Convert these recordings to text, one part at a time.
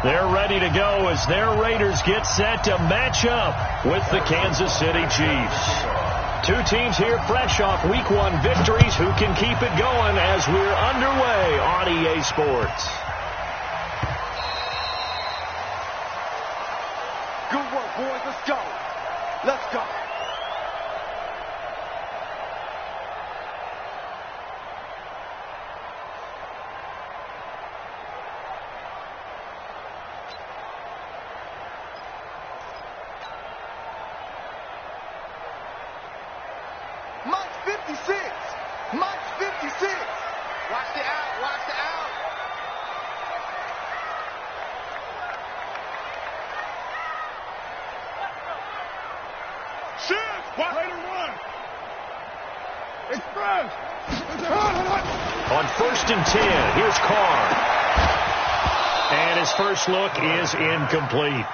They're ready to go as their Raiders get set to match up with the Kansas City Chiefs. Two teams here fresh off Week 1 victories. Who can keep it going as we're underway on EA Sports? Good work, boys. Let's go. Let's go. Mike's 56. Mike's 56. Watch the out. Watch the out. Cheifs, play to run. Express. On 1st and 10, here's Carr. And his first look is incomplete.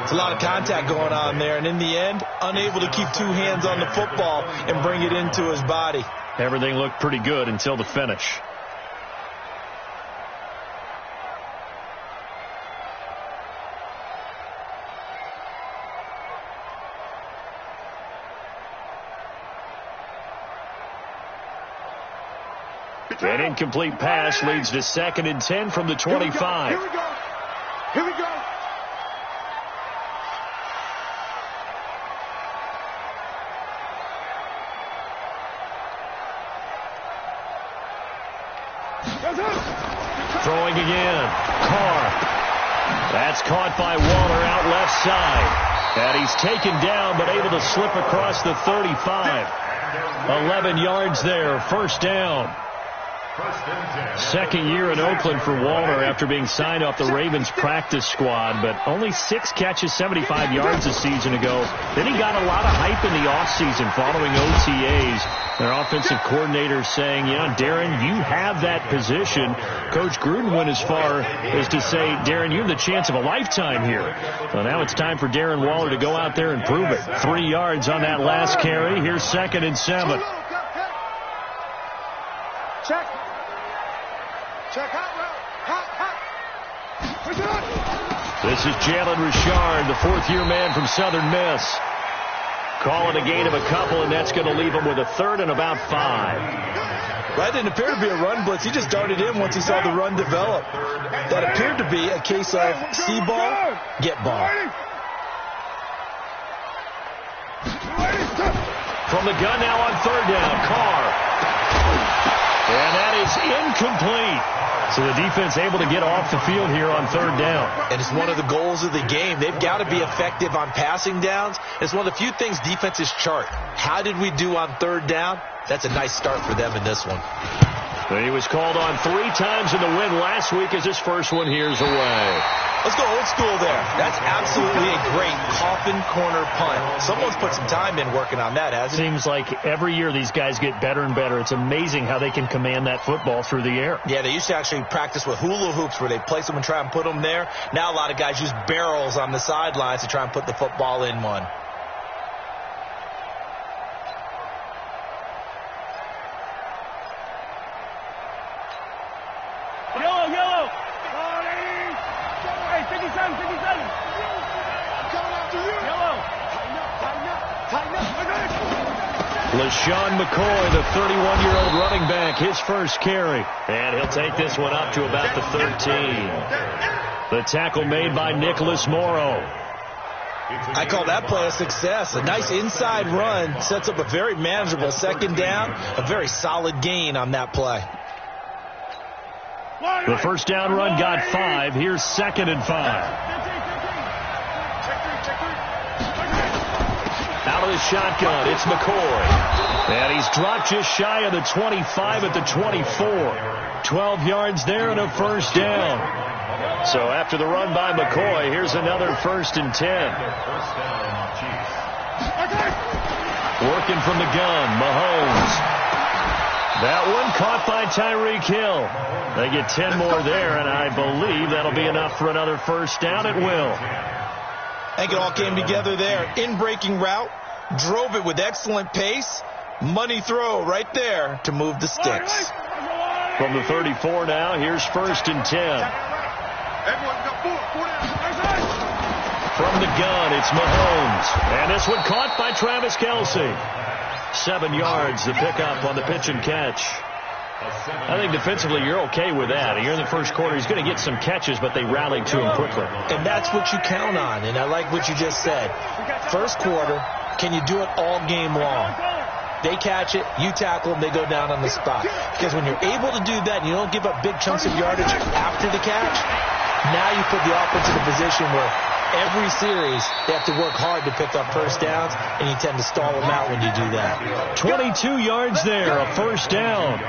It's a lot of contact going on there, and in the end, unable to keep two hands on the football and bring it into his body. Everything looked pretty good until the finish. An incomplete pass leads to 2nd and 10 from the 25. Here we go. Here we go. Throwing again. Carr. That's caught by Waller out left side. And he's taken down but able to slip across the 35. 11 yards there. First down. Second year in Oakland for Waller after being signed off the Ravens practice squad, but only 6 catches, 75 yards a season ago. Then he got a lot of hype in the offseason following OTAs. Their offensive coordinator saying, yeah, Darren, you have that position. Coach Gruden went as far as to say, Darren, you have the chance of a lifetime here. So now it's time for Darren Waller to go out there and prove it. 3 yards on that last carry. Here's 2nd and 7. Check. Check out route. This is Jalen Richard, the 4th-year man from Southern Miss. Calling a gain of a couple, and that's going to leave him with a 3rd and about 5. That didn't appear to be a run blitz. He just darted in once he saw the run develop. That appeared to be a case of see ball, get ball. From the gun now on 3rd down, Carr. And that is incomplete. So the defense able to get off the field here on 3rd down. And it's one of the goals of the game. They've got to be effective on passing downs. It's one of the few things defenses chart. How did we do on 3rd down? That's a nice start for them in this one. He was called on 3 times in the win last week as his first one here's away. Let's go old school there. That's absolutely a great coffin corner punt. Someone's put some time in working on that, hasn't it? Seems like every year these guys get better and better. It's amazing how they can command that football through the air. Yeah, they used to actually practice with hula hoops where they place them and try and put them there. Now a lot of guys use barrels on the sidelines to try and put the football in one. Yellow. Hey, 57. LaShawn McCoy, the 31-year-old running back, his first carry. And he'll take this one up to about the 13. The tackle made by Nicholas Morrow. I call that play a success. A nice inside run sets up a very manageable 2nd down. A very solid gain on that play. The first down run got 5. Here's 2nd and 5. Out of the shotgun, it's McCoy. And he's dropped just shy of the 25 at the 24. 12 yards there and a first down. So after the run by McCoy, here's another 1st and 10. Working from the gun, Mahomes. That one caught by Tyreek Hill. They get 10 more there, and I believe that'll be enough for another first down. It will. I think it all came together there. In-breaking route, drove it with excellent pace. Money throw right there to move the sticks. From the 34 now, here's 1st and 10. Everyone got four down. From the gun, it's Mahomes. And this one caught by Travis Kelce. 7 yards, the pickup on the pitch and catch. I think defensively you're okay with that. Here in the first quarter, he's going to get some catches, but they rallied to him quickly. And that's what you count on, and I like what you just said. First quarter, can you do it all game long? They catch it, you tackle them, they go down on the spot. Because when you're able to do that and you don't give up big chunks of yardage after the catch, now you put the offense in a position where every series they have to work hard to pick up first downs, and you tend to stall them out when you do that. 22 yards there, a first down.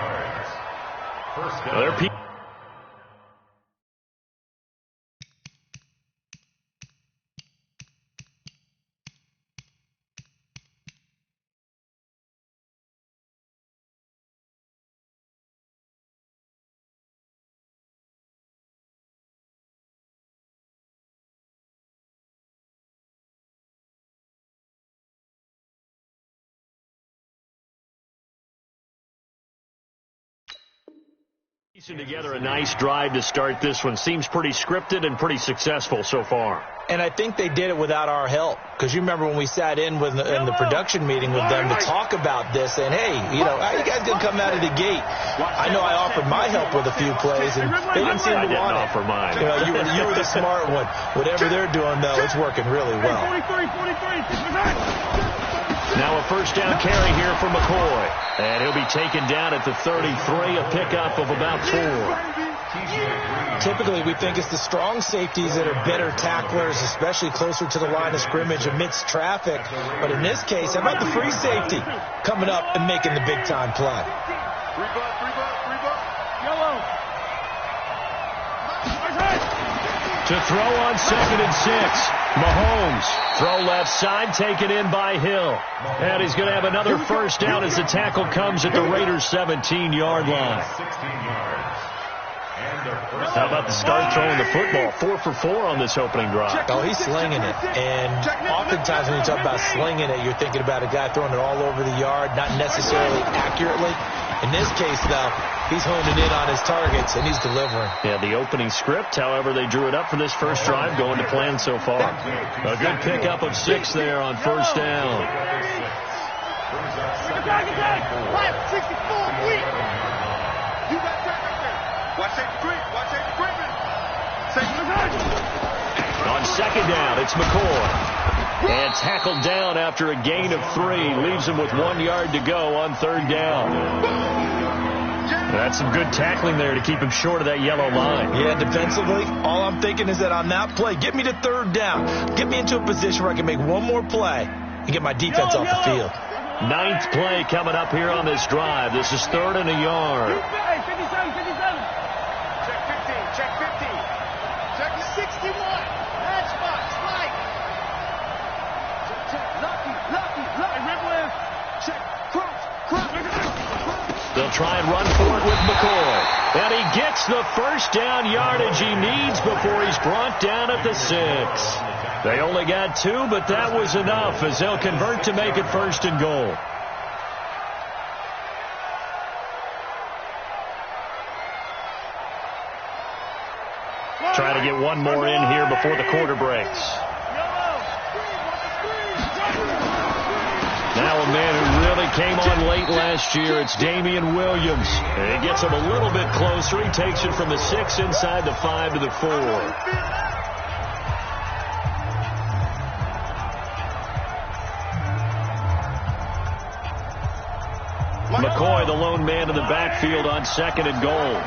Piecing together a nice drive to start this one. Seems pretty scripted and pretty successful so far. And I think they did it without our help. Because you remember when we sat in in the production meeting with them to talk about this, and hey, how you guys going to come out of the gate? I know I offered my help with a few plays, and they didn't seem to want it. I didn't offer mine. You were the smart one. Whatever they're doing, though, it's working really well. Now a first down carry here for McCoy. And he'll be taken down at the 33, a pickup of about 4. Typically, we think it's the strong safeties that are better tacklers, especially closer to the line of scrimmage amidst traffic. But in this case, how about the free safety coming up and making the big-time play? To throw on 2nd and 6. Mahomes, throw left side, taken in by Hill. And he's going to have another first down as the tackle comes at the Raiders' 17-yard line. How about the start throwing the football? 4 for 4 on this opening drive. Oh, he's slinging it. And oftentimes when you talk about slinging it, you're thinking about a guy throwing it all over the yard, not necessarily accurately. In this case, though, he's honing in on his targets, and he's delivering. Yeah, the opening script, however, they drew it up for this first drive, going to plan so far. A good pickup of 6 there on first down. On second down, it's McCoy. And tackled down after a gain of 3. Leaves him with 1 yard to go on third down. That's some good tackling there to keep him short of that yellow line. Yeah, defensively, all I'm thinking is that on that play, get me to third down. Get me into a position where I can make one more play and get my defense off the field. 9th play coming up here on this drive. This is 3rd and a yard. Check 15, check 15. Check 61. Matchbox, Mike. Check, lucky. Check, cross. They'll try and run for it with McCoy. And he gets the first down yardage he needs before he's brought down at the 6. They only got 2, but that was enough as they'll convert to make it 1st and goal. Trying to get one more in here before the quarter breaks. Now a man who really came on late last year, it's Damian Williams. And he gets him a little bit closer. He takes it from the 6 inside the 5 to the 4. McCoy, the lone man in the backfield on 2nd and goal.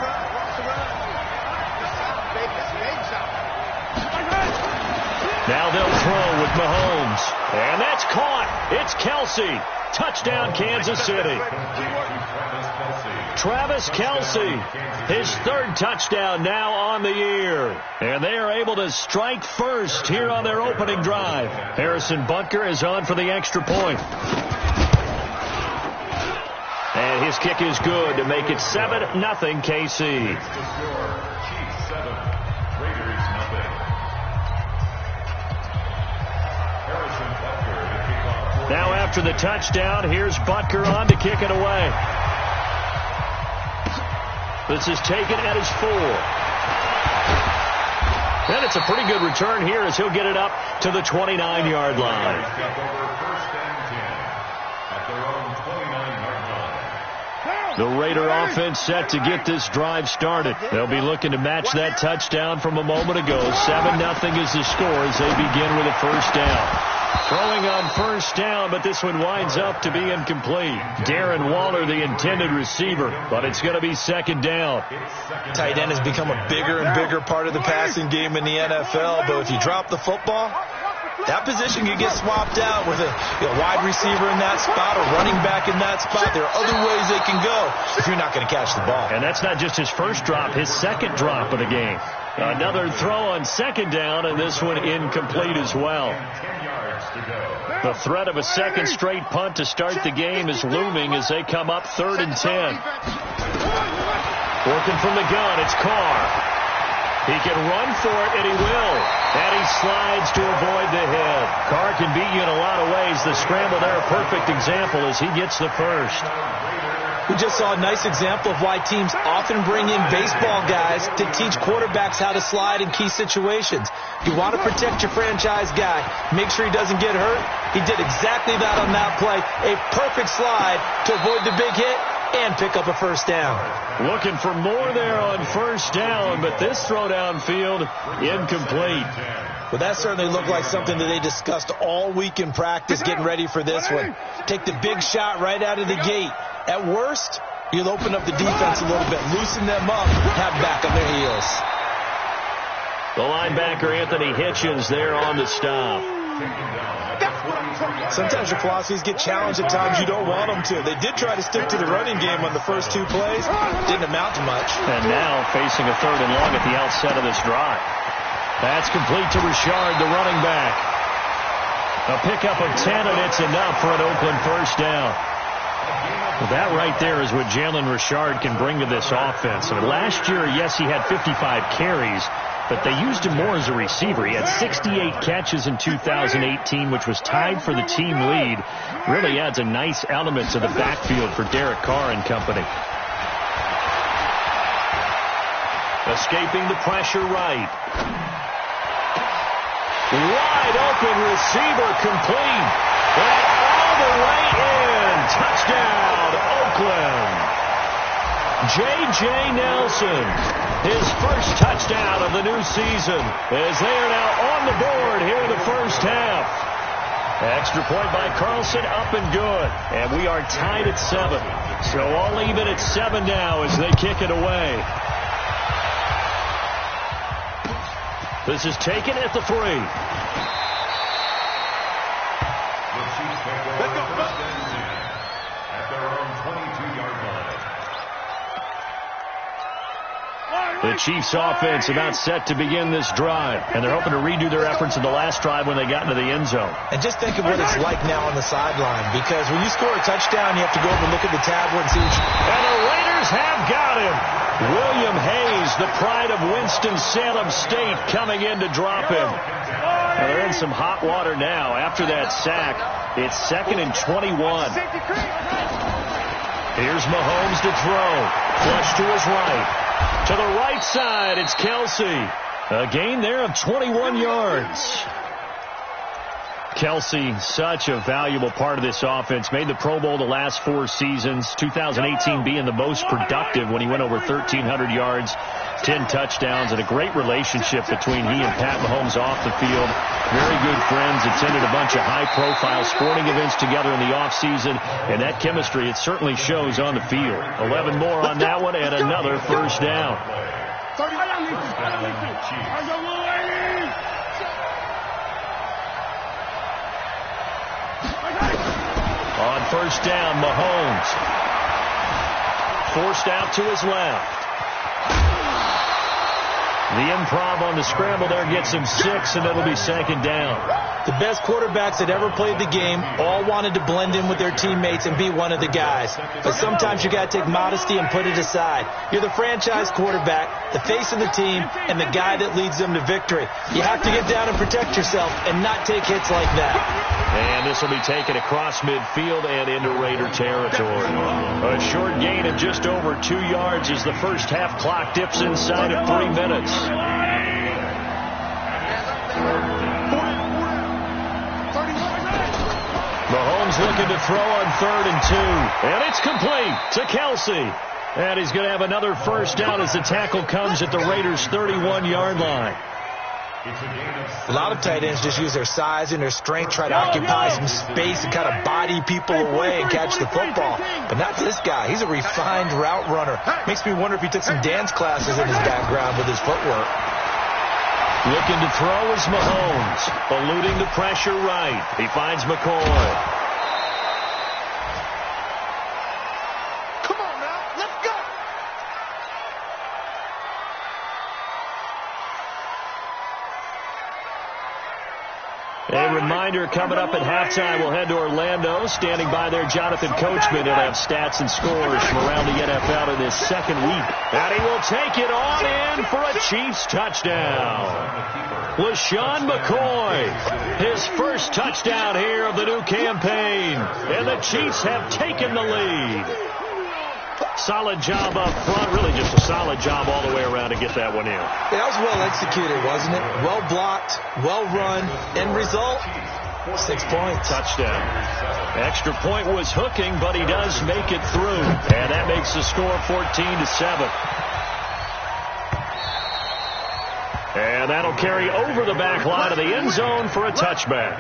Now they'll throw with Mahomes. And that's caught. It's Kelce. Touchdown, Kansas City. Travis Kelce, his 3rd touchdown now on the year. And they are able to strike first here on their opening drive. Harrison Butker is on for the extra point. And his kick is good to make it 7-0 KC. Now after the touchdown, here's Butker on to kick it away. This is taken at his 4. And it's a pretty good return here as he'll get it up to the 29-yard line. The Raider offense set to get this drive started. They'll be looking to match that touchdown from a moment ago. 7-0 is the score as they begin with a first down. Throwing on first down, but this one winds up to be incomplete. Darren Waller, the intended receiver, but it's going to be second down. Tight end has become a bigger and bigger part of the passing game in the NFL, but if you drop the football, that position could get swapped out with a wide receiver in that spot or running back in that spot. There are other ways they can go if you're not going to catch the ball. And that's not just his first drop, his second drop of the game. Another throw on second down, and this one incomplete as well. The threat of a second straight punt to start the game is looming as they come up 3rd and 10. Working from the gun, it's Carr. He can run for it, and he will. And he slides to avoid the hit. Carr can beat you in a lot of ways. The scramble there, a perfect example as he gets the first. We just saw a nice example of why teams often bring in baseball guys to teach quarterbacks how to slide in key situations. You want to protect your franchise guy. Make sure he doesn't get hurt. He did exactly that on that play. A perfect slide to avoid the big hit and pick up a first down. Looking for more there on first down, but this throw downfield incomplete. Well, that certainly looked like something that they discussed all week in practice getting ready for this one. Take the big shot right out of the gate. At worst, you'll open up the defense a little bit, loosen them up, have back on their heels. The linebacker, Anthony Hitchens, there on the stop. Sometimes your philosophies get challenged at times you don't want them to. They did try to stick to the running game on the first 2 plays. Didn't amount to much. And now facing a 3rd and long at the outset of this drive. That's complete to Richard, the running back. A pickup of 10, and it's enough for an Oakland first down. Well, that right there is what Jalen Richard can bring to this offense. I mean, last year, yes, he had 55 carries, but they used him more as a receiver. He had 68 catches in 2018, which was tied for the team lead. Really adds a nice element to the backfield for Derek Carr and company. Escaping the pressure right. Wide open receiver complete. And all the way in. Touchdown, Oakland. J.J. Nelson, his first touchdown of the new season, as they are now on the board here in the first half. Extra point by Carlson, up and good. And we are tied at 7. So all even at 7 now as they kick it away. This is taken at the 3. The Chiefs offense about set to begin this drive, and they're hoping to redo their efforts in the last drive when they got into the end zone. And just think of what it's like now on the sideline, because when you score a touchdown, you have to go over and look at the tablet and see what you... And the Raiders have got him. William Hayes, the pride of Winston-Salem State, coming in to drop him. Now they're in some hot water now. After that sack, it's 2nd and 21. Here's Mahomes to throw. Flush to his right. To the right side, it's Kelsey. A gain there of 21 yards. Kelsey, such a valuable part of this offense. Made the Pro Bowl the last 4 seasons. 2018 being the most productive when he went over 1,300 yards, 10 touchdowns, and a great relationship between he and Pat Mahomes off the field. Very good friends. Attended a bunch of high-profile sporting events together in the offseason, and that chemistry, it certainly shows on the field. 11 more on that one, and another first down. On first down, Mahomes. Forced out to his left. The improv on the scramble there gets him 6, and it'll be 2nd down. The best quarterbacks that ever played the game all wanted to blend in with their teammates and be one of the guys. But sometimes you got to take modesty and put it aside. You're the franchise quarterback, the face of the team, and the guy that leads them to victory. You have to get down and protect yourself and not take hits like that. And this will be taken across midfield and into Raider territory. A short gain of just over 2 yards as the first half clock dips inside of 3 minutes. looking to throw on 3rd and 2. And it's complete to Kelsey. And he's going to have another first down as the tackle comes at the Raiders' 31-yard line. A lot of tight ends just use their size and their strength, try to occupy some space and kind of body people away and catch the football. But not this guy. He's a refined route runner. Makes me wonder if he took some dance classes in his background with his footwork. Looking to throw is Mahomes. Eluding the pressure right. He finds McCoy. A reminder, coming up at halftime, we'll head to Orlando. Standing by there, Jonathan Coachman. He'll have stats and scores from around the NFL in his second week. And he will take it on in for a Chiefs touchdown. LaShawn McCoy, his first touchdown here of the new campaign. And the Chiefs have taken the lead. Solid job up front. Really just a solid job all the way around to get that one in. That was well executed, wasn't it? Well blocked, well run. End result, 6 points. Touchdown. Extra point was hooking, but he does make it through. And that makes the score 14-7. And that'll carry over the back line of the end zone for a touchback.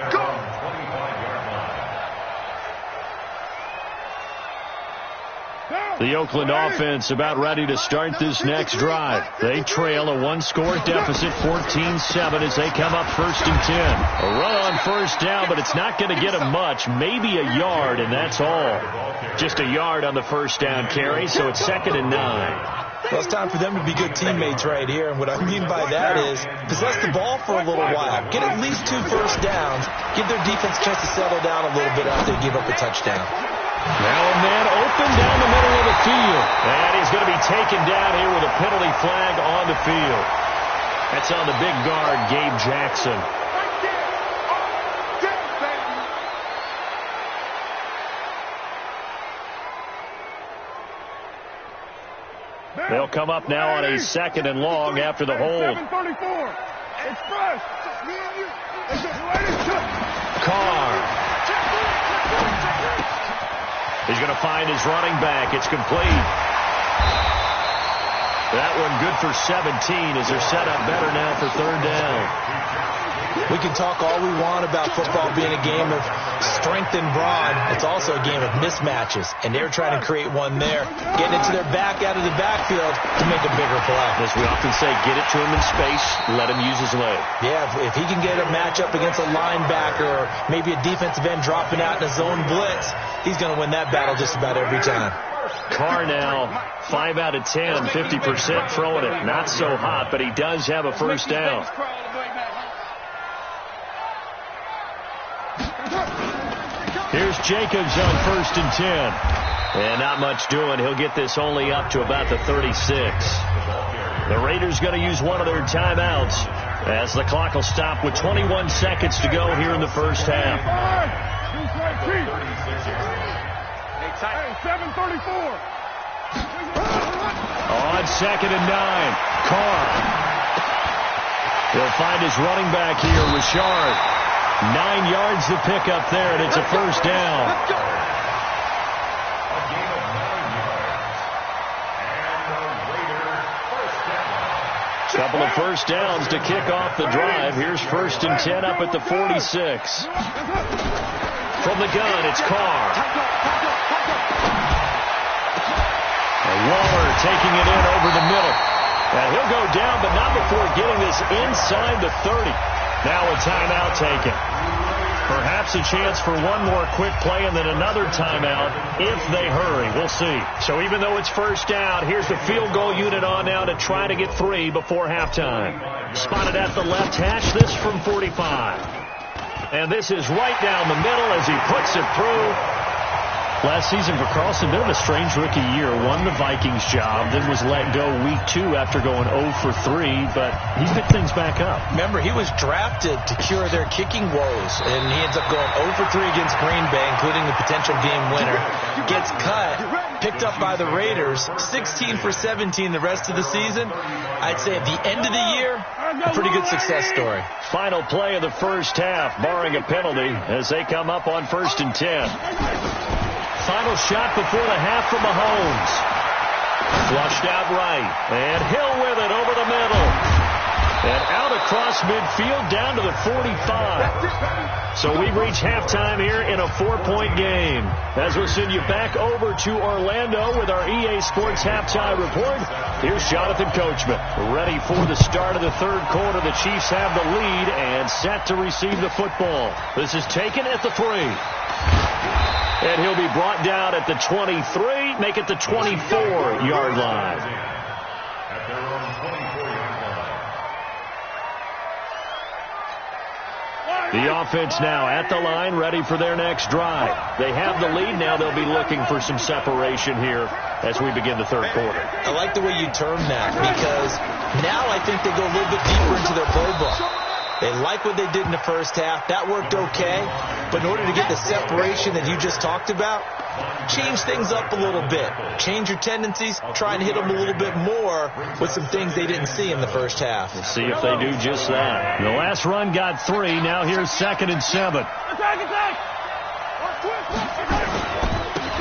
The Oakland offense about ready to start this next drive. They trail a one-score deficit, 14-7, as they come up 1st and 10. A run on first down, but it's not going to get them much. Maybe a yard, and that's all. Just a yard on the first down carry, so it's 2nd and 9. Well, it's time for them to be good teammates right here. And what I mean by that is possess the ball for a little while. Get at least 2 first downs. Give their defense a chance to settle down a little bit after they give up a touchdown. Now a man open down the middle of the field. And he's going to be taken down here with a penalty flag on the field. That's on the big guard, Gabe Jackson. They'll come up now on a 2nd and long after the hold. 7:34. It's fresh. Carr. He's going to find his running back. It's complete. That one good for 17 as they're set up better now for 3rd down. We can talk all we want about football being a game of strength and brawn. It's also a game of mismatches, and they're trying to create one there, getting it to their back out of the backfield to make a bigger play. As we often say, get it to him in space, let him use his leg. Yeah, if he can get a matchup against a linebacker or maybe a defensive end dropping out in a zone blitz, he's going to win that battle just about every time. Carr now 5 out of 10, 50% throwing it. Not so hot, but he does have a first down. Here's Jacobs on 1st and 10. And not much doing. He'll get this only up to about the 36. The Raiders going to use one of their timeouts as the clock will stop with 21 seconds to go here in the first half. 7:34. On 2nd and 9. Carr. He'll find his running back here, Richard. 9 yards to pick up there, and it's a first down. Couple of first downs to kick off the drive. Here's 1st and 10 up at the 46. From the gun, it's Carr. And Waller taking it in over the middle. And he'll go down, but not before getting this inside the 30. Now a timeout taken. Perhaps a chance for one more quick play and then another timeout if they hurry. We'll see. So even though it's first down, here's the field goal unit on now to try to get 3 before halftime. Spotted at the left hash, this from 45. And this is right down the middle as he puts it through. Last season for Carlson, bit of a strange rookie year. Won the Vikings job, then was let go week 2 after going 0 for 3, but he picked things back up. Remember, he was drafted to cure their kicking woes, and he ends up going 0 for 3 against Green Bay, including the potential game winner. Gets cut, picked up by the Raiders, 16 for 17 the rest of the season. I'd say at the end of the year, a pretty good success story. Final play of the first half, barring a penalty, as they come up on 1st and 10. Final shot before the half from Mahomes. Flushed out right. And Hill with it over the middle. And out across midfield down to the 45. So we reach halftime here in a 4-point game. As we'll send you back over to Orlando with our EA Sports halftime report. Here's Jonathan Coachman. Ready for the start of the third quarter. The Chiefs have the lead and set to receive the football. This is taken at the 3. And he'll be brought down at the 23, make it the 24-yard line. The offense now at the line, ready for their next drive. They have the lead. Now they'll be looking for some separation here as we begin the third quarter. I like the way you term that, because now I think they go a little bit deeper into their playbook. They like what they did in the first half. That worked okay. But in order to get the separation that you just talked about, change things up a little bit. Change your tendencies. Try and hit them a little bit more with some things they didn't see in the first half. We'll see if they do just that. The last run got 3. Now here's 2nd and 7.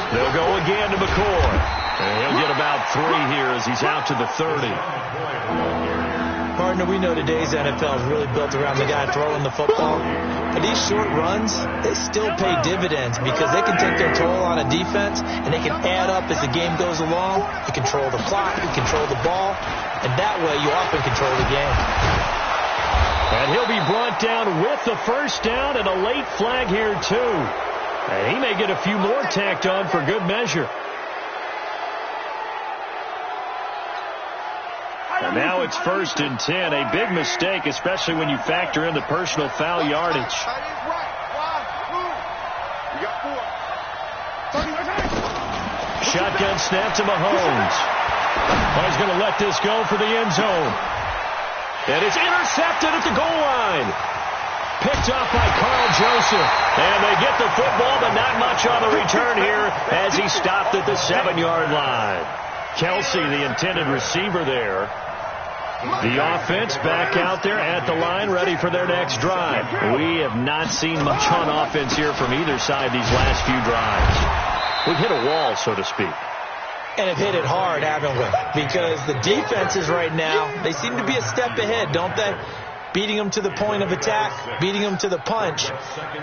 They'll go again to McCoy. And he'll get about 3 here as he's out to the 30. Partner, we know today's NFL is really built around the guy throwing the football. But these short runs, they still pay dividends because they can take their toll on a defense and they can add up as the game goes along. You control the clock, you control the ball, and that way you often control the game. And he'll be brought down with the first down and a late flag here too. And he may get a few more tacked on for good measure. And now it's 1st and 10. A big mistake, especially when you factor in the personal foul yardage. Shotgun snap to Mahomes. Oh, he's going to let this go for the end zone. And it's intercepted at the goal line. Picked off by Carl Joseph. And they get the football, but not much on the return here as he stopped at the 7-yard line. Kelsey, the intended receiver there. The offense back out there at the line, ready for their next drive. We have not seen much on offense here from either side these last few drives. We've hit a wall, so to speak. And have hit it hard, haven't we? Because the defenses right now, they seem to be a step ahead, don't they? Beating them to the point of attack, beating them to the punch.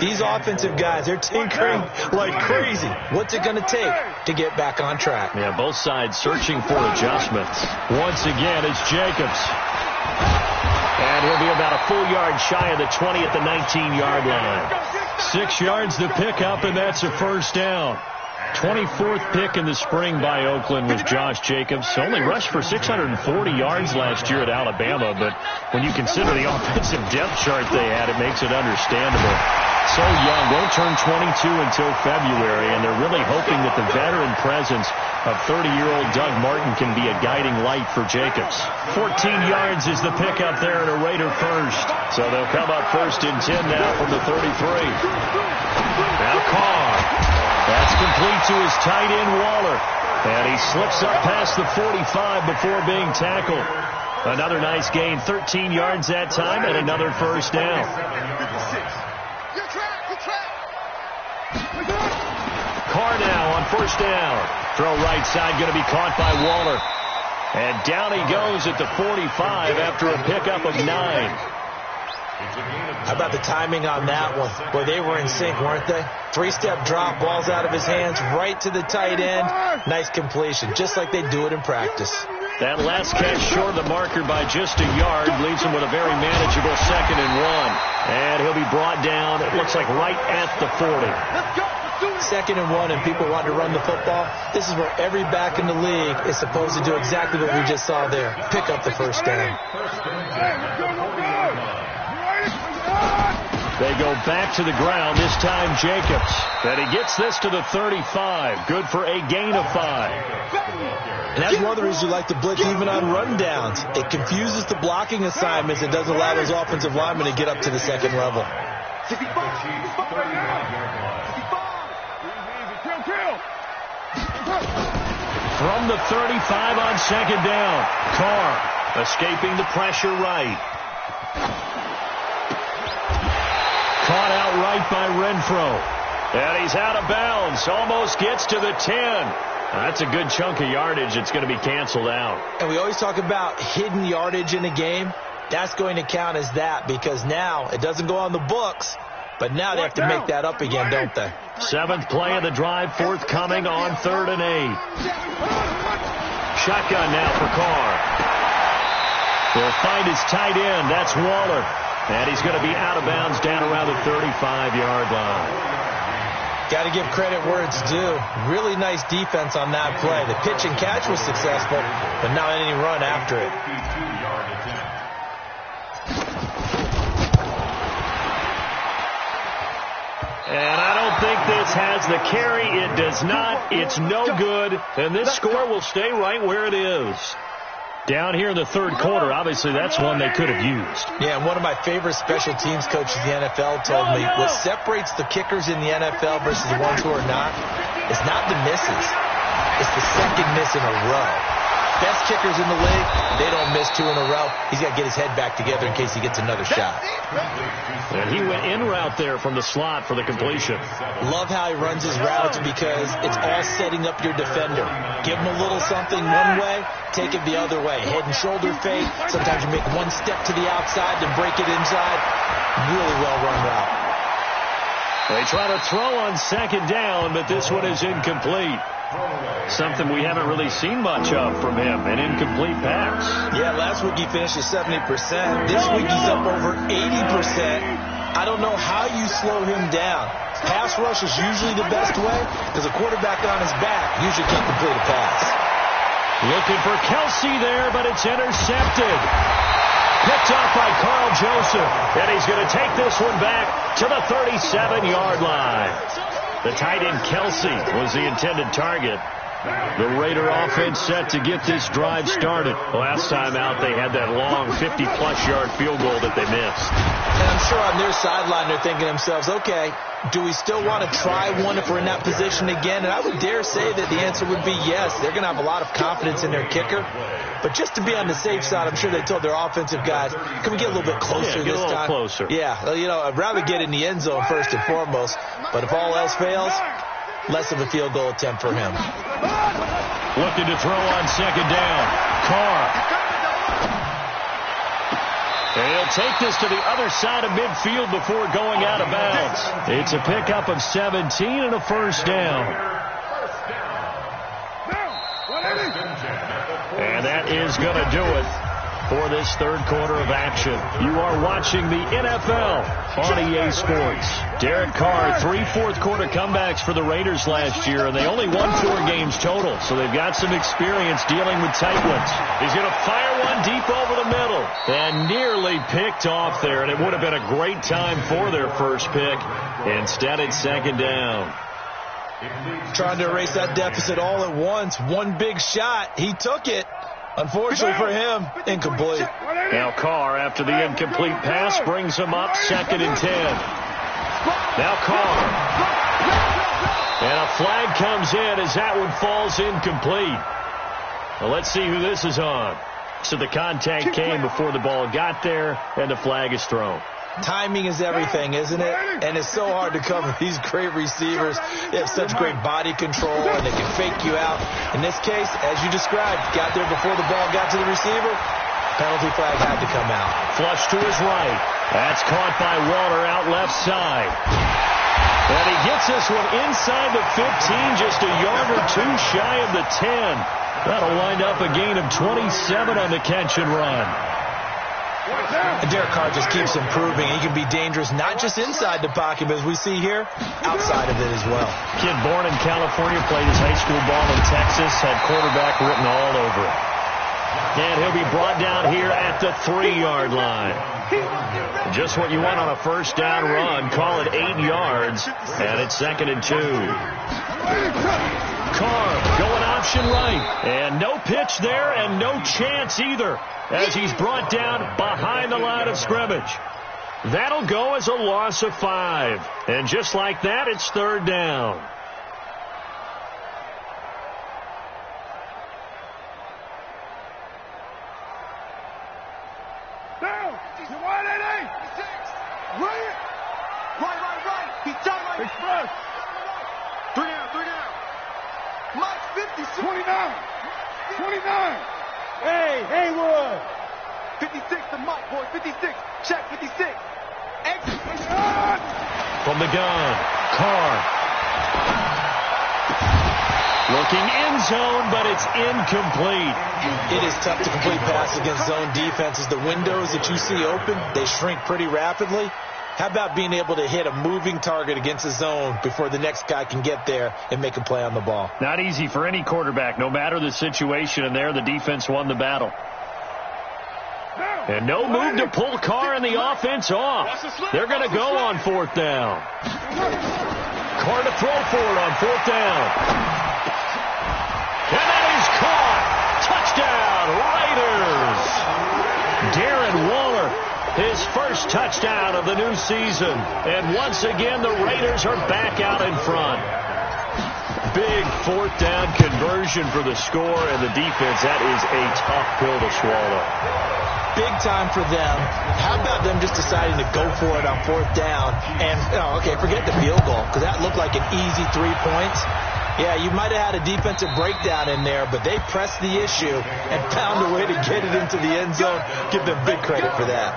These offensive guys, they're tinkering like crazy. What's it going to take to get back on track? Yeah, both sides searching for adjustments. Once again, it's Jacobs. And he'll be about a full yard shy of the 20 at the 19-yard line. 6 yards to pick up, and that's a first down. 24th pick in the spring by Oakland was Josh Jacobs. Only rushed for 640 yards last year at Alabama, but when you consider the offensive depth chart they had, it makes it understandable. So young, won't turn 22 until February, and they're really hoping that the veteran presence of 30-year-old Doug Martin can be a guiding light for Jacobs. 14 yards is the pickup there and a Raider first. So they'll come up 1st and 10 now from the 33. Now Carr. That's complete to his tight end, Waller. And he slips up past the 45 before being tackled. Another nice gain, 13 yards that time, and another first down. Carr now on first down. Throw right side, going to be caught by Waller. And down he goes at the 45 after a pickup of 9. How about the timing on that one? Boy, they were in sync, weren't they? 3-step drop, balls out of his hands, right to the tight end. Nice completion, just like they do it in practice. That last catch short of the marker by just a yard leaves him with a very manageable 2nd and 1. And he'll be brought down, it looks like right at the 40. 2nd and 1, and people want to run the football. This is where every back in the league is supposed to do exactly what we just saw there. Pick up the first down. They go back to the ground, this time Jacobs. And he gets this to the 35. Good for a gain of 5. And that's one of the reasons you like to blitz even on rundowns. It confuses the blocking assignments. It doesn't allow those offensive linemen to get up to the second level. From the 35 on second down, Carr escaping the pressure right. Caught out right by Renfro. And he's out of bounds. Almost gets to the 10. That's a good chunk of yardage. It's going to be canceled out. And we always talk about hidden yardage in a game. That's going to count as that because now it doesn't go on the books. But now they have to make that up again, don't they? 7th play of the drive, forthcoming on 3rd and 8. Shotgun now for Carr. He'll find his tight end. That's Waller. And he's going to be out of bounds down around the 35-yard line. Got to give credit where it's due. Really nice defense on that play. The pitch and catch was successful, but not any run after it. And I don't think this has the carry. It does not. It's no good. And this score will stay right where it is. Down here in the 3rd quarter, obviously that's one they could have used. Yeah, and one of my favorite special teams coaches in the NFL told me what separates the kickers in the NFL versus the ones who are not is not the misses. It's the second miss in a row. Best kickers in the league, they don't miss 2 in a row. He's got to get his head back together in case he gets another shot. And he went in route there from the slot for the completion. Love how he runs his routes because it's all setting up your defender. Give him a little something one way, take it the other way. Head and shoulder fake. Sometimes you make one step to the outside, then break it inside. Really well-run route. They try to throw on second down, but this one is incomplete. Something we haven't really seen much of from him, an incomplete pass. Yeah, last week he finished at 70%. This week he's up over 80%. I don't know how you slow him down. Pass rush is usually the best way because a quarterback on his back usually can't complete a pass. Looking for Kelsey there, but it's intercepted. Picked off by Carl Joseph. And he's going to take this one back to the 37-yard line. The tight end Kelsey was the intended target. The Raider offense set to get this drive started. Last time out, they had that long 50-plus yard field goal that they missed. And I'm sure on their sideline they're thinking to themselves, okay, do we still want to try one if we're in that position again? And I would dare say that the answer would be yes. They're going to have a lot of confidence in their kicker. But just to be on the safe side, I'm sure they told their offensive guys, can we get a little bit closer this time? Closer. Yeah, I'd rather get in the end zone first and foremost. But if all else fails, less of a field goal attempt for him. Looking to throw on second down. Carr. And he'll take this to the other side of midfield before going out of bounds. It's a pickup of 17 and a first down. And that is going to do it for this 3rd quarter of action. You are watching the NFL on EA Sports. Derek Carr, 3 fourth-quarter comebacks for the Raiders last year, and they only won 4 games total, so they've got some experience dealing with tight ones. He's going to fire one deep over the middle, and nearly picked off there, and it would have been a great time for their first pick. Instead, it's second down. Trying to erase that deficit all at once. One big shot. He took it. Unfortunately for him, incomplete. Now Carr, after the incomplete pass, brings him up 2nd and 10. Now Carr. And a flag comes in as that one falls incomplete. Well, let's see who this is on. So the contact came before the ball got there, and the flag is thrown. Timing is everything, isn't it? And it's so hard to cover these great receivers. They have such great body control, and they can fake you out. In this case, as you described, got there before the ball got to the receiver. Penalty flag had to come out. Flush to his right. That's caught by Waller out left side. And he gets this one inside the 15, just a yard or 2 shy of the 10. That'll wind up a gain of 27 on the catch and run. And Derek Carr just keeps improving. He can be dangerous not just inside the pocket, but as we see here, outside of it as well. Kid born in California, played his high school ball in Texas, had quarterback written all over it. And he'll be brought down here at the 3-yard line. Just what you want on a first down run. Call it 8 yards. And it's 2nd and 2. Carr going option right. And no pitch there and no chance either as he's brought down behind the line of scrimmage. That'll go as a loss of 5. And just like that, it's 3rd down. Down. You're wide at 8. Right. He's done right. Express. 3 down. Mike 56. 29. Hey, Haywood. 56 to Mike, boy. 56. Check 56. Exit. From the gun, Carr. Looking end zone, but it's incomplete. It is tough to complete pass against zone defenses. The windows that you see open, they shrink pretty rapidly. How about being able to hit a moving target against a zone before the next guy can get there and make a play on the ball? Not easy for any quarterback, no matter the situation, and there the defense won the battle. And no move to pull Carr and the offense off. They're going to go on 4th down. Carr to throw for it on 4th down. And that is caught. Touchdown, Raiders. Darren Waller, his first touchdown of the new season. And once again, the Raiders are back out in front. Big 4th down conversion for the score, and the defense, that is a tough pill to swallow. Big time for them. How about them just deciding to go for it on 4th down? And, okay, forget the field goal, because that looked like an easy 3 points. Yeah, you might have had a defensive breakdown in there, but they pressed the issue and found a way to get it into the end zone. Give them big credit for that.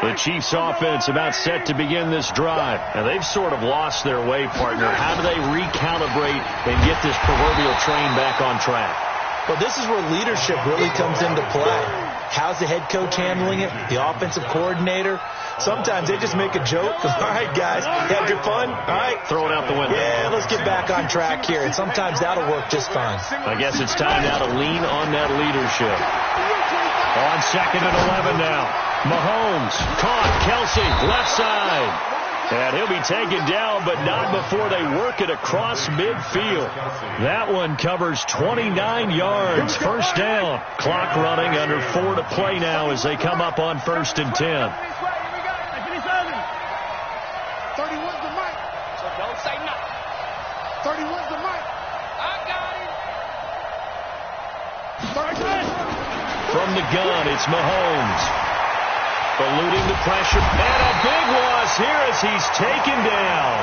The Chiefs offense about set to begin this drive. Now, they've sort of lost their way, partner. How do they recalibrate and get this proverbial train back on track? Well, this is where leadership really comes into play. How's the head coach handling it? The offensive coordinator? Sometimes they just make a joke. All right, guys, have your fun. All right. Throw it out the window. Yeah, let's get back on track here. And sometimes that'll work just fine. I guess it's time now to lean on that leadership. On 2nd and 11 now. Mahomes caught. Kelsey, left side. And he'll be taken down, but not before they work it across midfield. That one covers 29 yards. First down. Clock running, under 4 to play now as they come up on 1st and 10. 31's the mic. So don't say nothing. 31's the mic. I got it. From the gun, it's Mahomes. Eluding the pressure. And a big loss here as he's taken down.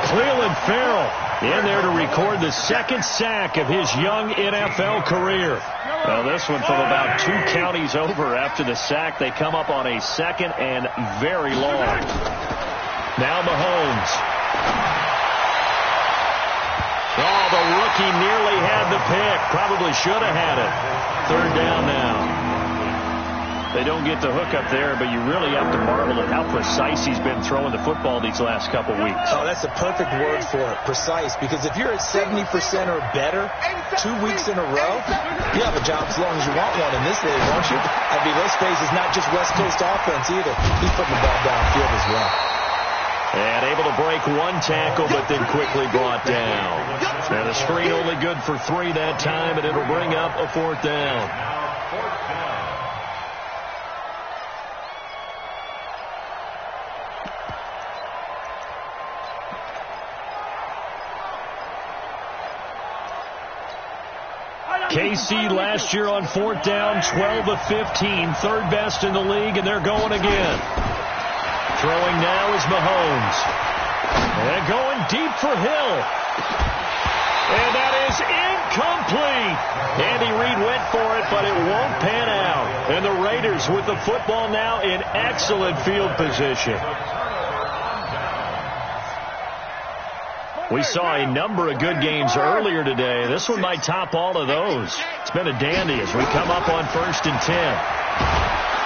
Cleveland Farrell in there to record the 2nd sack of his young NFL career. Now this one from about 2 counties over after the sack. They come up on a 2nd and very long. Now Mahomes. Oh, the rookie nearly had the pick. Probably should have had it. 3rd down now. They don't get the hook up there, but you really have to marvel at how precise he's been throwing the football these last couple weeks. Oh, that's a perfect word for it, precise, because if you're at 70% or better 2 weeks in a row, you have a job as long as you want one in this league, won't you? I mean, let's face it, it's not just West Coast offense either. He's putting the ball downfield as well. And able to break 1 tackle, but then quickly brought down. And the screen only good for 3 that time, and it'll bring up a 4th down. KC last year on 4th down, 12 of 15, 3rd best in the league, and they're going again. Throwing now is Mahomes. And going deep for Hill. And that is incomplete. Andy Reid went for it, but it won't pan out. And the Raiders with the football now in excellent field position. We saw a number of good games earlier today. This one might top all of those. It's been a dandy as we come up on 1st and 10.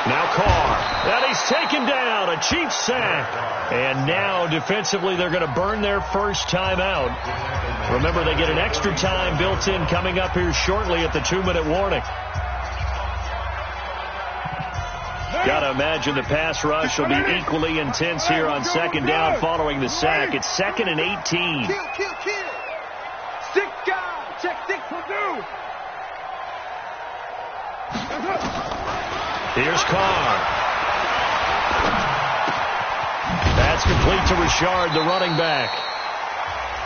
Now Carr. And he's taken down. A Cheifs sack. And now defensively they're going to burn their first timeout. Remember, they get an extra time built in coming up here shortly at the 2-minute warning. Got to imagine the pass rush will be equally intense here on second down following the sack. It's 2nd and 18. Kill. 6 guys. Check 6 will do. Here's Carr. That's complete to Richard, the running back.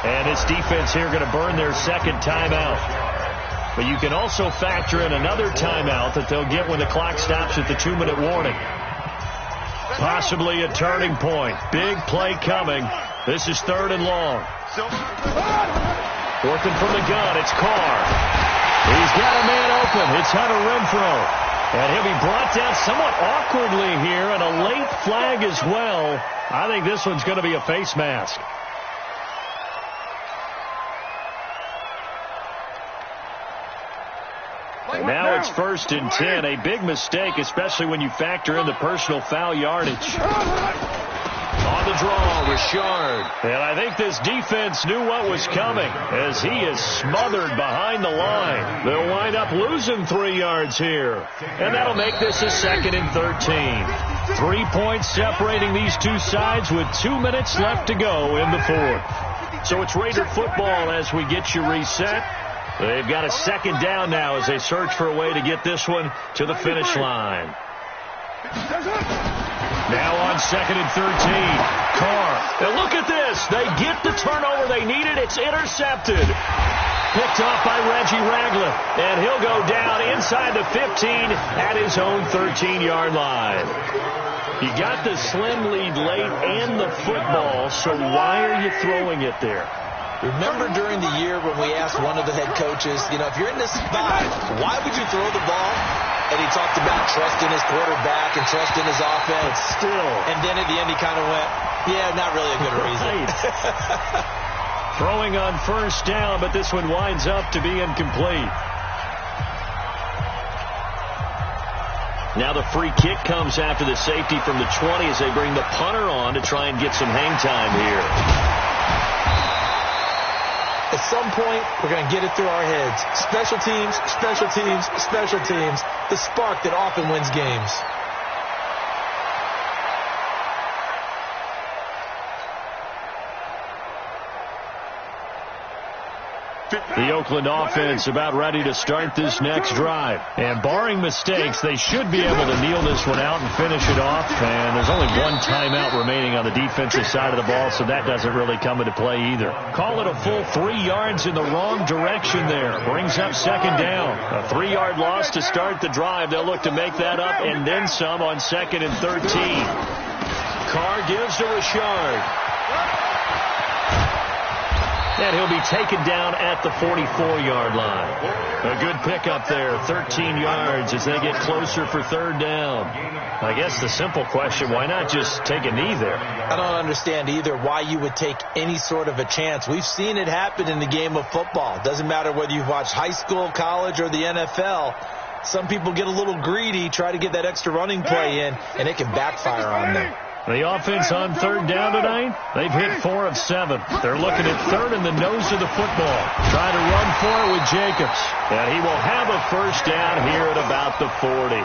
And this defense here going to burn their second timeout. But you can also factor in another timeout that they'll get when the clock stops at the 2-minute warning. Possibly a turning point. Big play coming. This is 3rd and long. 4th and from the gun. It's Carr. He's got a man open. It's Hunter Renfrow. And he'll be brought down somewhat awkwardly here, and a late flag as well. I think this one's going to be a face mask. And now it's 1st and 10. A big mistake, especially when you factor in the personal foul yardage. On the draw, Richard. And I think this defense knew what was coming as he is smothered behind the line. They'll wind up losing 3 yards here. And that'll make this a 2nd and 13. 3 points separating these two sides with 2 minutes left to go in the 4th. So it's Raider football as we get you reset. They've got a 2nd down now as they search for a way to get this one to the finish line. Now on 2nd and 13. Carr. And look at this. They get the turnover they needed. It's intercepted. Picked off by Reggie Ragland. And he'll go down inside the 15 at his own 13-yard line. You got the slim lead late and the football, so why are you throwing it there? Remember during the year when we asked one of the head coaches, if you're in this spot, why would you throw the ball? And he talked about trusting his quarterback and trusting his offense. But still. And then at the end he kind of went, yeah, not really a good reason. Throwing on 1st down, but this one winds up to be incomplete. Now the free kick comes after the safety from the 20 as they bring the punter on to try and get some hang time here. At some point, we're going to get it through our heads. Special teams, special teams, special teams. The spark that often wins games. The Oakland offense about ready to start this next drive. And barring mistakes, they should be able to kneel this one out and finish it off. And there's only one timeout remaining on the defensive side of the ball, so that doesn't really come into play either. Call it a full 3 yards in the wrong direction there. Brings up 2nd down. A 3-yard loss to start the drive. They'll look to make that up and then some on 2nd and 13. Carr gives to Richard. And he'll be taken down at the 44-yard line. A good pickup there, 13 yards as they get closer for 3rd down. I guess the simple question, why not just take a knee there? I don't understand either why you would take any sort of a chance. We've seen it happen in the game of football. Doesn't matter whether you've watched high school, college, or the NFL. Some people get a little greedy, try to get that extra running play in, and it can backfire on them. The offense on 3rd down tonight, they've hit 4 of 7. They're looking at 3rd in the nose of the football. Trying to run for it with Jacobs. And he will have a 1st down here at about the 40.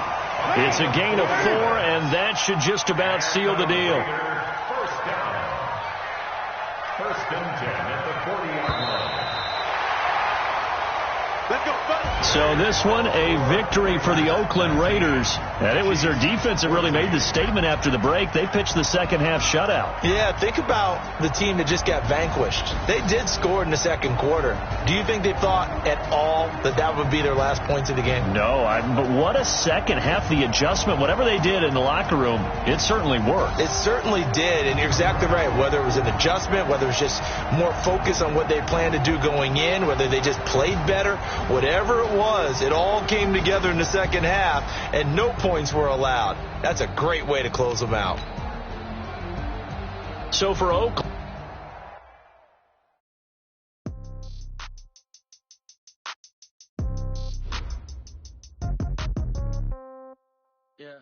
It's a gain of 4, and that should just about seal the deal. 1st down. 1st and 10 at the 40-yard line. Let's go, buddy. So this one, a victory for the Oakland Raiders. And it was their defense that really made the statement after the break. They pitched the second half shutout. Yeah, think about the team that just got vanquished. They did score in the 2nd quarter. Do you think they thought at all that that would be their last points of the game? No, but what a second half. The adjustment, whatever they did in the locker room, it certainly worked. It certainly did, and you're exactly right. Whether it was an adjustment, whether it was just more focus on what they planned to do going in, whether they just played better, whatever it was, it all came together in the 2nd half, and no points were allowed. That's a great way to close them out. So for Oakland, Yeah.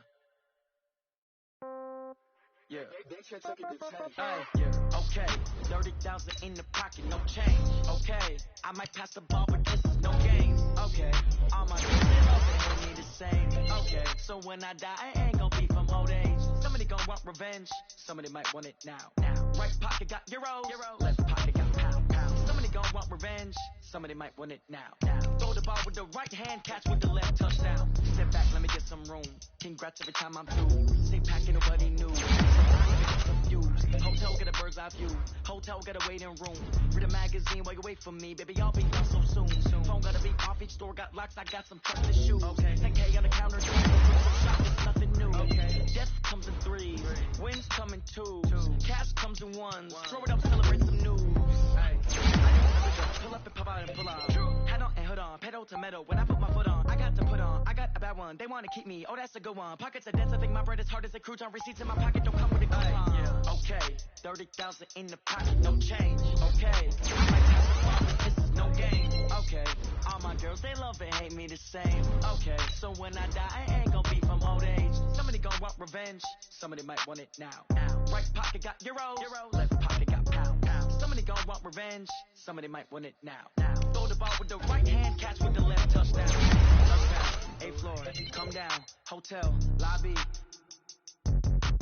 Okay, 30,000 in the pocket, no change. Okay, I might pass the ball, but this is no game. Okay, all my girls, they love it, hate me the same. Okay, so when I die, I ain't gon' be from old age. Somebody gon' want revenge, somebody might want it now. Right pocket got euros, left pocket got pound. Somebody gon' want revenge, somebody might want it now. Throw the ball with the right hand, catch with the left, touchdown. Step back, let me get some room. Congrats every time I'm through. Stay packing, nobody knew. Confused. Hotel get a bird's eye view. Hotel get a waiting room. Read a magazine while you wait for me, baby. I'll be done so soon. Phone gotta be off. Each store got locks. I got some trusted shoes. Okay. 10K on the counter. Shop is nothing new. Okay. Death comes in threes. Wins come in twos. Cash comes in ones. Throw it up, celebrate some news. Hey. Pull up and pop out and pull out. Head on and hood on. Pedal to metal. When I put my foot on, I got to put on. I got a bad one. They wanna keep me. Oh, that's a good one. Pockets are dense. I think my bread is hard as a crouton. Receipts in my pocket don't come with a coupon. Okay, 30,000 in the pocket, no change. Okay, I might pass the ball, but this is no game. Okay, all my girls, they love it, hate me the same. Okay, so when I die, I ain't gon' be from old age. Somebody gon' want revenge, somebody might want it now. Right pocket got euros, left pocket got pound. Somebody gon' want revenge, somebody might want it now. Throw the ball with the right hand, catch with the left, touchdown. Touchdown, 8th floor, come down, hotel, lobby.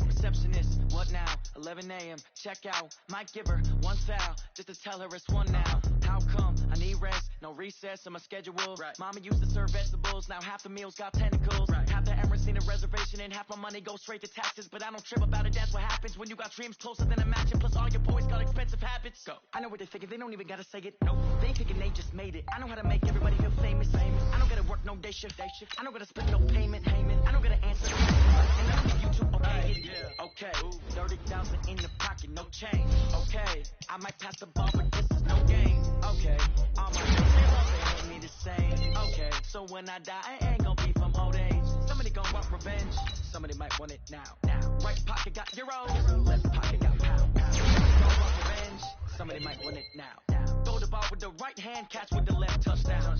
Receptionist, what now? 11 a.m. Check out. Might give her one foul just to tell her it's one now. How come? I need rest, no recess in my schedule. Right. Mama used to serve vegetables, now half the meals got tentacles. Right. Half the Emirates need a reservation and half my money goes straight to taxes. But I don't trip about it, that's what happens when you got dreams closer than a mansion. Plus all your boys got expensive habits. Go. I know what they're thinking, they don't even gotta say it. Nope. They thinking they just made it. I know how to make everybody feel famous. I don't gotta work no day shift. I don't gotta split no payment. I don't gotta answer questions. And I don't need you to obey it. Yeah. Okay, 30,000 in the pocket, no change. Okay, I might pass the ball, but this is no game. Okay, all my girls, they love it, hate me the same. Okay, so when I die, I ain't gon' be from old age. Somebody gon' want revenge, somebody might want it now. Right pocket got euros, left pocket got pound. Somebody gon' want revenge, somebody might want it now. Throw the ball with the right hand, catch with the left, touchdown.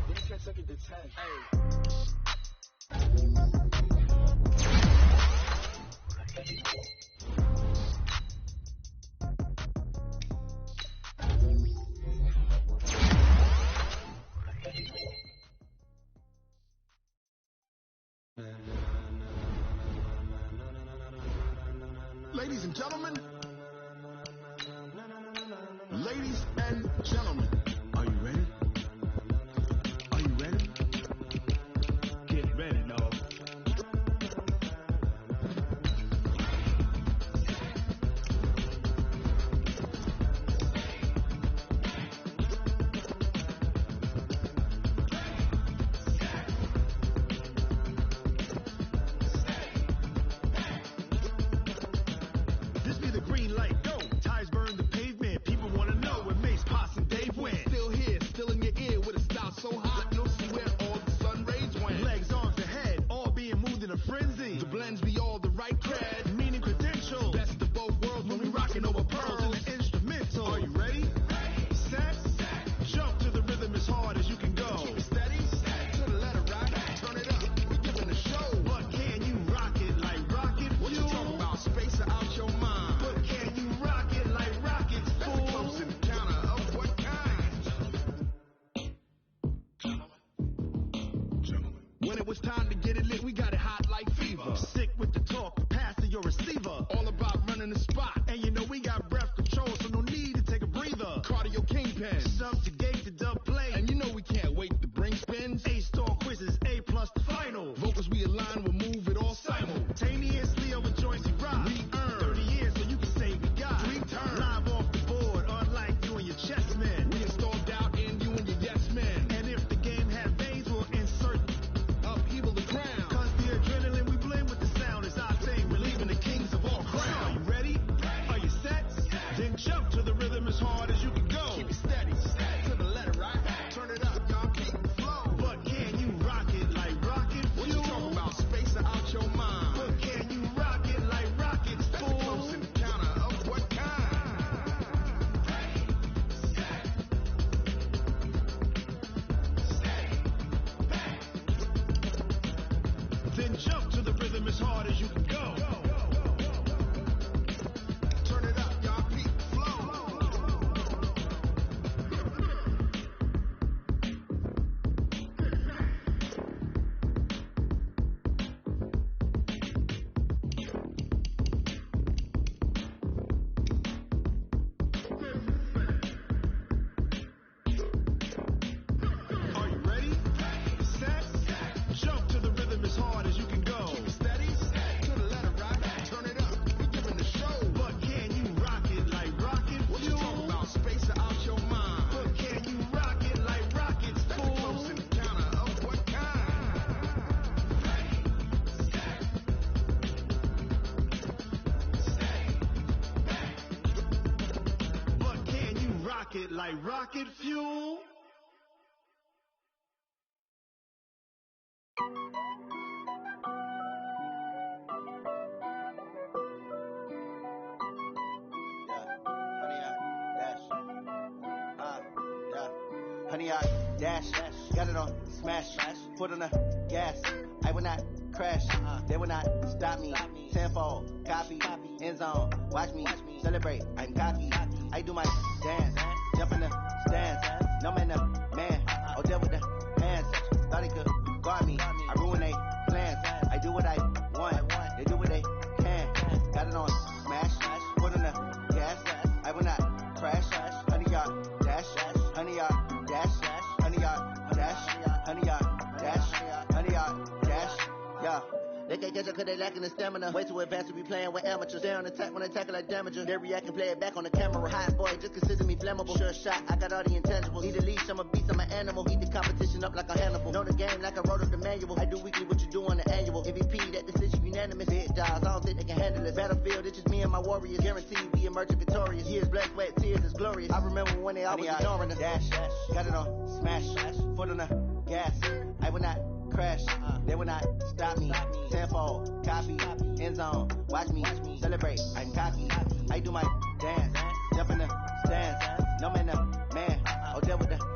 They can't take it to 10. Ladies and gentlemen, are you ready? Are you ready? Get ready, dog. This be the green light, go. Ties burn the pavement. People want to know where Mace, Posse, and Dave went. Still here, still in your ear with a style so hot. No see where all the sun rays went. Legs, arms, and head, all being moved in a frenzy. The blends be all the right cred, meaning credentials. Best of both worlds when we rocking over pearls and the instrumental. Are you ready? Set, jump to the rhythm as hard as you can go. Keep it steady, to the letter right. Turn it up, we giving a show. But can you rock it like rocket? What you talking about? Space out your mind. But can you rock it like rockets? That's a close encounter of what kind? When it was time to get it lit, we got it hot like fever. Sick with the talk, pass to your receiver. All about running the spot. And you know we got breath control, so no need to take a breather. Cardio kingpin, subjugate the dub play. And you know we can't wait to bring spins. A-star quizzes, A+ the final. Vocals we align, we'll move it all simultaneously over joints we rock. We earn 30 years, so you can say we got 3 turns. Live off the board, unlike you and your chess men. We installed doubt in you and your yes men. And if the game had veins, we'll insert upheaval rocket like rocket fuel. Honey, I dash, got it on smash, put on the gas. I will not crash, they will not stop me. Tenfold, copy, end zone, watch me celebrate. I'm cocky, I do my dance, jump in the stands. No man, the man, oh, deal with the hands. Thought he could guard me, I ruin they plans. I do what I want, they do what they can. Got it on smash, put on the gas. I will not crash, honey, y'all dash, honey, y'all dash, honey, y'all dash, honey, y'all dash, honey, y'all dash, yeah. They can't catch up cause they lacking the stamina. Way too advanced to be playing with amateurs. They on attack when they tackle like damager. They react and play it back on the camera. Hot boy, just consider me flammable. Sure shot, I got all the intangibles. Need a leash, I'm a beast, I'm an animal. Eat the competition up like a Hannibal. Know the game like I wrote up the manual. I do weekly what you do on the annual. MVP, that decision unanimous. Hit jobs, I don't think they can handle it. Battlefield, it's just me and my warriors. Guaranteed we emerging victorious. Years, blood, sweat, tears, it's glorious. I remember when they always ignoring us. Dash, got it on smash, foot on the gas. I will not crash, they will not stop me. Tenfold, copy, end zone, watch me celebrate. I'm cocky, I do my dance, jump in the stands. No man, the man, oh, deal with the